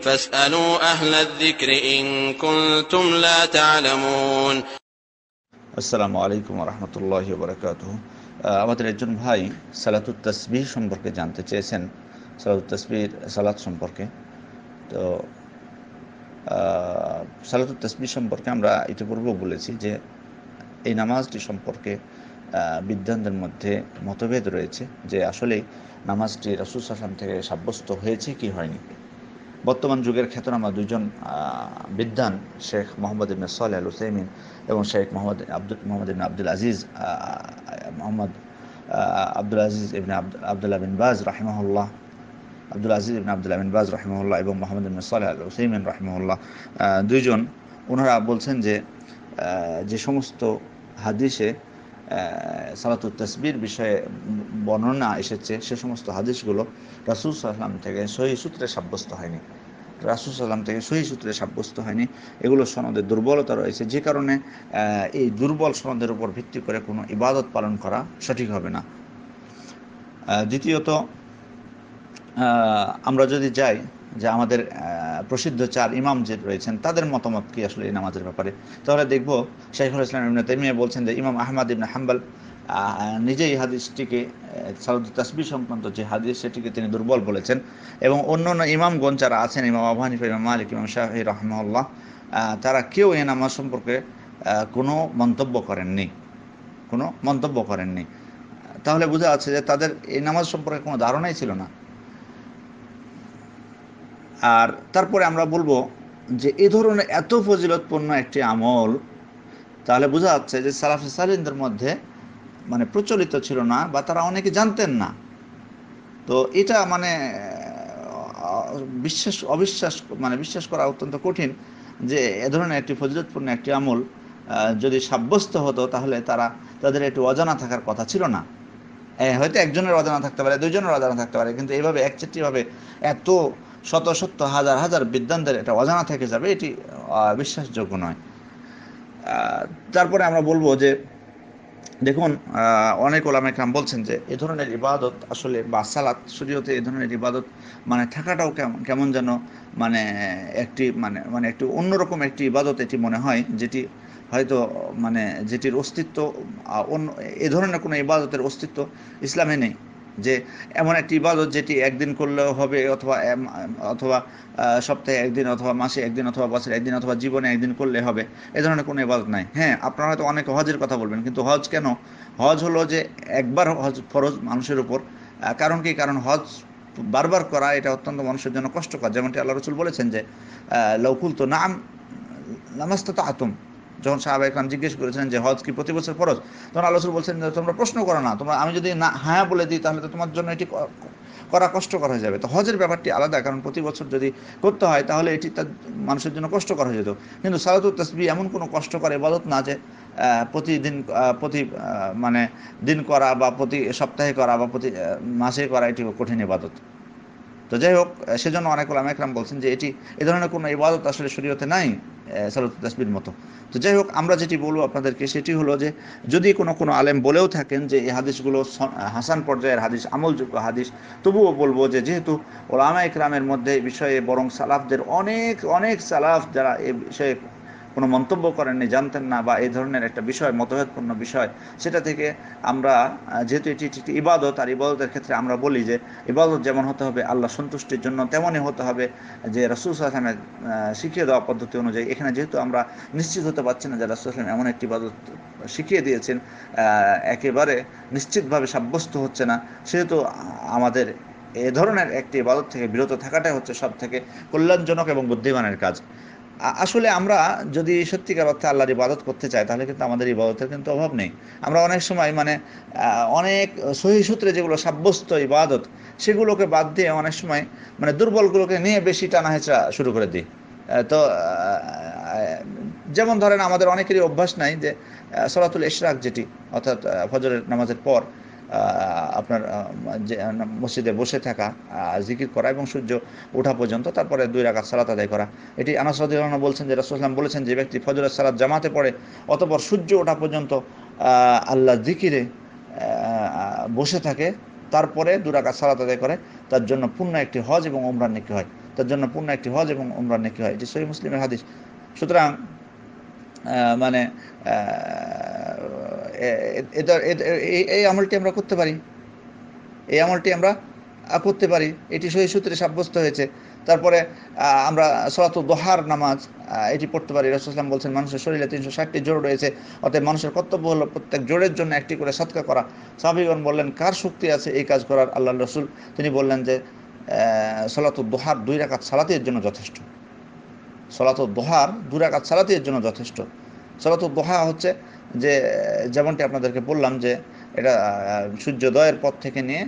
فاسألوا أهل الذكر إن كنتم لا تعلمون. আসসালামু আলাইকুম ওয়া রাহমাতুল্লাহি ওয়া বারাকাতুহু। আমাদের একজন ভাই সালাতুত তাসবিহ সম্পর্কে জানতে চেয়েছেন, সালাতুত তাসবিহ সালাত সম্পর্কে। তো সালাতুত তাসবিহ সম্পর্কে আমরা ইতিপূর্বেও বলেছি যে এই নামাজটি সম্পর্কে বিদ্বানদের মধ্যে মতভেদ রয়েছে যে আসলে নামাজটি রাসূল সাল্লাল্লাহু আলাইহি ওয়াসাল্লাম থেকে সাব্যস্ত হয়েছে কি হয়নি। বর্তমান যুগের খ্যাতনামা দুইজন বিদ্বান, শেখ মোহাম্মদ ইবনে সালেহ আল উসাইমিন এবং শেখ মোহাম্মদ ইবনে আব্দুল আজিজ ইবনে আব্দুল্লাহ বিন বাজ রাহিমাহুল্লাহ, এবং মোহাম্মদ ইবনে সালেহ আল উসাইমিন রাহিমাহুল্লাহ, দুইজন ওনারা বলছেন যে যে সমস্ত হাদিসে সালাতুত তাসবিহর বিষয়ে বর্ণনা এসেছে সে সমস্ত হাদিসগুলো রাসূল সাল্লাল্লাহু আলাইহি ওয়াসাল্লাম থেকে সহিহ সূত্রে সাব্যস্ত হয়নি। এগুলো সনদে দুর্বলতা রয়েছে, যে কারণে এই দুর্বল সনদের উপর ভিত্তি করে কোনো ইবাদত পালন করা সঠিক হবে না। দ্বিতীয়ত, আমরা যদি যাই যে আমাদের প্রসিদ্ধ চার ইমাম যে রয়েছেন তাদের মতামত কি আসলে এই নামাজের ব্যাপারে, তাহলে দেখব শাইখুল ইসলাম ইবনে তাইমিয়া বলছেন যে ইমাম আহমদ ইবনে হাম্বল নিজেই হাদিসটিকে, সালাতুত তাসবিহ সংক্রান্ত যে হাদিস সেটিকে তিনি দুর্বল বলেছেন, এবং অন্যান্য ইমামগণ যারা আছেন, ইমাম আবু হানিফা, ইমাম মালিক, ইমাম শাফিঈ রাহিমাহুল্লাহ, তারা কেউ এই নামাজ সম্পর্কে কোনো মন্তব্য করেননি। তাহলে বোঝা যাচ্ছে যে তাদের এই নামাজ সম্পর্কে কোনো ধারণাই ছিল না। আর তারপরে আমরা বলবো যে এই ধরনের এত ফজিলতপূর্ণ একটি আমল, তাহলে বোঝা যাচ্ছে যে সালাফে সালিহিনদের মধ্যে মানে প্রচলিত ছিল না, বা তারা অনেকে জানতেন না। তো এটা বিশ্বাস করা অত্যন্ত কঠিন যে এ ধরনের একটি ফজিলতপূর্ণ একটি আমল যদি সাব্যস্ত হতো, তাহলে তাদের একটু অজানা থাকার কথা ছিল না। হয়তো একজনের অজানা থাকতে পারে, দুইজনের অজানা থাকতে পারে, কিন্তু এইভাবে একচেটিয়াভাবে এত শত শত হাজার হাজার বিদ্বানদের এটা অজানা থেকে যাবে, এটি বিশ্বাসযোগ্য নয়। তারপরে আমরা বলবো যে দেখুন, অনেক ওলামা ইকরাম বলছেন যে এ ধরনের ইবাদত আসলে, বা সালাত শরীয়তে এ ধরনের ইবাদত থাকাটাও কেমন যেন একটু অন্যরকম একটি ইবাদত এটি মনে হয়, যেটি হয়তো যেটির অস্তিত্ব অন্য এ ধরনের কোনো ইবাদতের অস্তিত্ব ইসলামে নেই। যে এমন একটি ইবাদত যেটি একদিন করলেও হবে, অথবা সপ্তাহে একদিন, অথবা মাসে একদিন, অথবা বছরে একদিন, অথবা জীবনে একদিন করলে হবে, এ ধরনের কোনো ইবাদত নাই। হ্যাঁ, আপনারা হয়তো অনেকে হজের কথা বলবেন, কিন্তু হজ কেন? হজ হলো যে একবার হজ ফরজ মানুষের উপর। কারণ হজ বারবার করা এটা অত্যন্ত মানুষের জন্য কষ্টকর। যেমনটি আল্লাহ রাসূল বলেছেন যে লাউ কুলতু নাম লামাসতাতআতুম, যখন সাহাবায়ে কেরাম জিজ্ঞেস করেছেন যে হজ কি প্রতি বছর ফরজ, তখন আল্লাহ রাসূল বলছেন যে তোমরা প্রশ্ন করো না, আমি যদি না হ্যাঁ বলে দিই তাহলে তো তোমার জন্য এটি করা কষ্টকর হয়ে যাবে। তো হজের ব্যাপারটি আলাদা, কারণ প্রতি বছর যদি করতে হয় তাহলে এটি তার মানুষের জন্য কষ্টকর হয়ে যেত। কিন্তু সালাতুত তাসবিহ এমন কোনো কষ্টকর ইবাদত না যে প্রতিদিন দিন করা, বা প্রতি সপ্তাহে করা, বা প্রতি মাসে করা এটি কঠিন ইবাদত। তো যাই হোক, সেজন্য অনেক ওলামা ইকরাম বলছেন যে এ ধরনের কোনো ইবাদত আসলে শরীয়তে নাই সালাতুত তাসবিহর মতো। তো যাই হোক, আমরা যেটি বলবো আপনাদেরকে সেটি হলো যে যদি কোনো আলেম বলেও থাকেন যে এই হাদিসগুলো হাসান পর্যায়ের হাদিস, আমলযোগ্য হাদিস, তবুও বলবো যে যেহেতু ওলামা ইকরামের মধ্যে এই বিষয়ে বরং সালাফদের অনেক সালাফ যারা এই বিষয়ে কোনো মন্তব্য করেননি, জানতেন না, বা এই ধরনের একটা বিষয় মতভেদপূর্ণ বিষয়, সেটা থেকে আমরা যেহেতু এটি একটি ইবাদত, আর ইবাদতের ক্ষেত্রে আমরা বলি যে ইবাদত যেমন হতে হবে আল্লাহ সন্তুষ্টির জন্য, তেমনই হতে হবে যে রাসূল সাল্লাল্লাহু আলাইহি ওয়াসাল্লামের শিখিয়ে দেওয়া পদ্ধতি অনুযায়ী। এখানে যেহেতু আমরা নিশ্চিত হতে পারছি না যে রাসূল সাল্লাল্লাহু আলাইহি ওয়াসাল্লাম এমন একটি ইবাদত শিখিয়ে দিয়েছেন, একেবারে নিশ্চিতভাবে সাব্যস্ত হচ্ছে না, সেহেতু আমাদের এ ধরনের একটি ইবাদত থেকে বিরত থাকাটাই হচ্ছে সব থেকে কল্যাণজনক এবং বুদ্ধিমানের কাজ। আসলে আমরা যদি সত্যিকার অর্থে আল্লাহর ইবাদত করতে চাই, তাহলে কিন্তু আমাদের ইবাদতের কিন্তু অভাব নেই। আমরা অনেক সময় অনেক সহিহ সূত্রে যেগুলো সাব্যস্ত ইবাদত, সেগুলোকে বাদ দিয়ে অনেক সময় দুর্বলগুলোকে নিয়ে বেশি টানাহেঁচড়া শুরু করে দিই। তো যেমন ধরেন, আমাদের অনেকেরই অভ্যাস নাই যে সলাতুল ইশরাক, যেটি অর্থাৎ ফজরের নামাজের পর আপনার যে মসজিদে বসে থাকা, জিকির করা এবং সূর্য ওঠা পর্যন্ত, তারপরে 2 রাকাত সালাত আদায় করা। এটি আনাস রাদিয়াল্লাহু আনহু বলছেন যে রাসূল সাল্লাল্লাহু আলাইহি ওয়াসাল্লাম বলেছেন, যে ব্যক্তি ফজরের সালাত জামাতে পড়ে অতঃপর সূর্য ওঠা পর্যন্ত আল্লাহর জিকিরে বসে থাকে, তারপরে 2 রাকাত সালাত আদায় করে, তার জন্য পূর্ণ একটি হজ এবং উমরার নেকি হয়। তার জন্য পূর্ণ একটি হজ এবং উমরা নেকি হয়, এটি সহিহ মুসলিমের হাদিস। সুতরাং মানে এই আমলটি আমরা করতে পারি, এই আমলটি আমরা করতে পারি, এটি সহিহ সূত্রে সাব্যস্ত হয়েছে। তারপরে আমরা সলাতুল দুহার নামাজ এটি পড়তে পারি। রাসূল সাল্লাল্লাহু আলাইহি ওয়াসাল্লাম বলছেন মানুষের শরীরে 360টি জোড় রয়েছে, অতএব মানুষের কর্তব্য হলো প্রত্যেক জোড়ের জন্য একটি করে সদকা করা। সাহাবীগণ বললেন কার শক্তি আছে এই কাজ করার আল্লাহর রাসূল? তিনি বললেন যে সলাতুল দুহার 2 রাকাত সালাতই এর জন্য যথেষ্ট। সলাতুল দুহার 2 রাকাত সালাতই এর জন্য যথেষ্ট। সলাতুল দুহা হচ্ছে যে যেমনটি আপনাদেরকে বললাম যে এটা সূর্যোদয়ের পর থেকে নিয়ে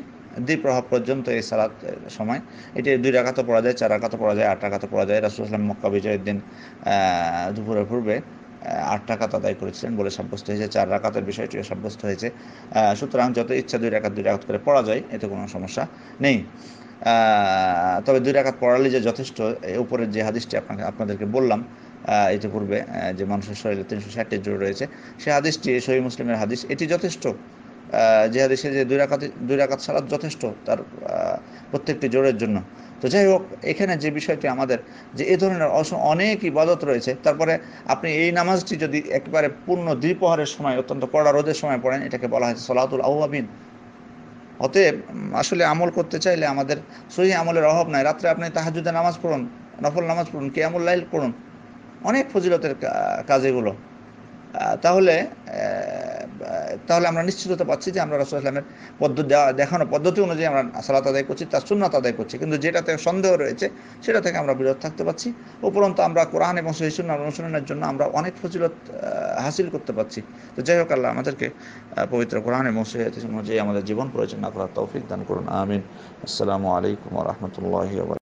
দ্বিপ্রহর পর্যন্ত এই সালাত সময়, এটি 2 রাকাতও পড়া যায়, 4 রাকাতও পড়া যায়, 8 রাকাতও পড়া যায়। রাসূল সাল্লাল্লাহু আলাইহি ওয়াসাল্লাম মক্কা বিজয়ের দিন দুপুরের পূর্বে 8 রাকাত আদায় করেছিলেন বলে সাব্যস্ত হয়েছে, 4 রাকাতের বিষয়টিও সাব্যস্ত হয়েছে। সুতরাং যত ইচ্ছা 2 রাকাত করে পড়া যায়, এতে কোনো সমস্যা নেই। তবে 2 রাকাত পড়ালে যে যথেষ্ট, উপরের যে হাদিসটি আপনাদেরকে বললাম ইতিপূর্বে, যে মানুষের শরীরে 360টি জোড় রয়েছে, সেই হাদিসটি সহিহ মুসলিমের হাদিস, এটি যথেষ্ট। যে হাদিসে যে 2 রাকাত সালাত যথেষ্ট তার প্রত্যেকটি জোড়ের জন্য। তো যাই হোক, এখানে যে বিষয়টি আমাদের যে এই ধরনের অনেক ইবাদত রয়েছে, তারপরে আপনি এই নামাজটি যদি একেবারে পূর্ণ দ্বিপ্রহরের সময় অত্যন্ত কড়া রোদের সময় পড়েন, এটাকে বলা হয়েছে সলাতুল আওয়াবিন। অতএব আসলে আমল করতে চাইলে আমাদের সহিহ আমলের অভাব নাই। রাত্রে আপনি তাহাজ্জুদের নামাজ পড়ুন, নফল নামাজ পড়ুন, কিয়ামুল লাইল পড়ুন, অনেক ফজিলতের কাজ এগুলো। তাহলে আমরা নিশ্চিত হতে পারছি যে আমরা রাসূল সাল্লাল্লাহু আলাইহি ওয়াসাল্লামের দেখানো পদ্ধতি অনুযায়ী আমরা সালাত আদায় করছি, তার সুন্নাত আদায় করছি। কিন্তু যেটাতে সন্দেহ রয়েছে সেটা থেকে আমরা বিরত থাকতে পারছি। উপরন্তু আমরা কোরআন এবং সহিহ সুন্নাহ অনুসরণের জন্য আমরা অনেক ফজিলত হাসিল করতে পারছি। তো যাই হোক, আল্লাহ আমাদেরকে পবিত্র কোরআন এবং সহিহ হাদিস অনুযায়ী আমাদের জীবন পরিচালনা করার তৌফিক দান করুন। আমিন। আসসালামু আলাইকুম ওয়া রাহমাতুল্লাহি ওয়া বারাকাতুহু।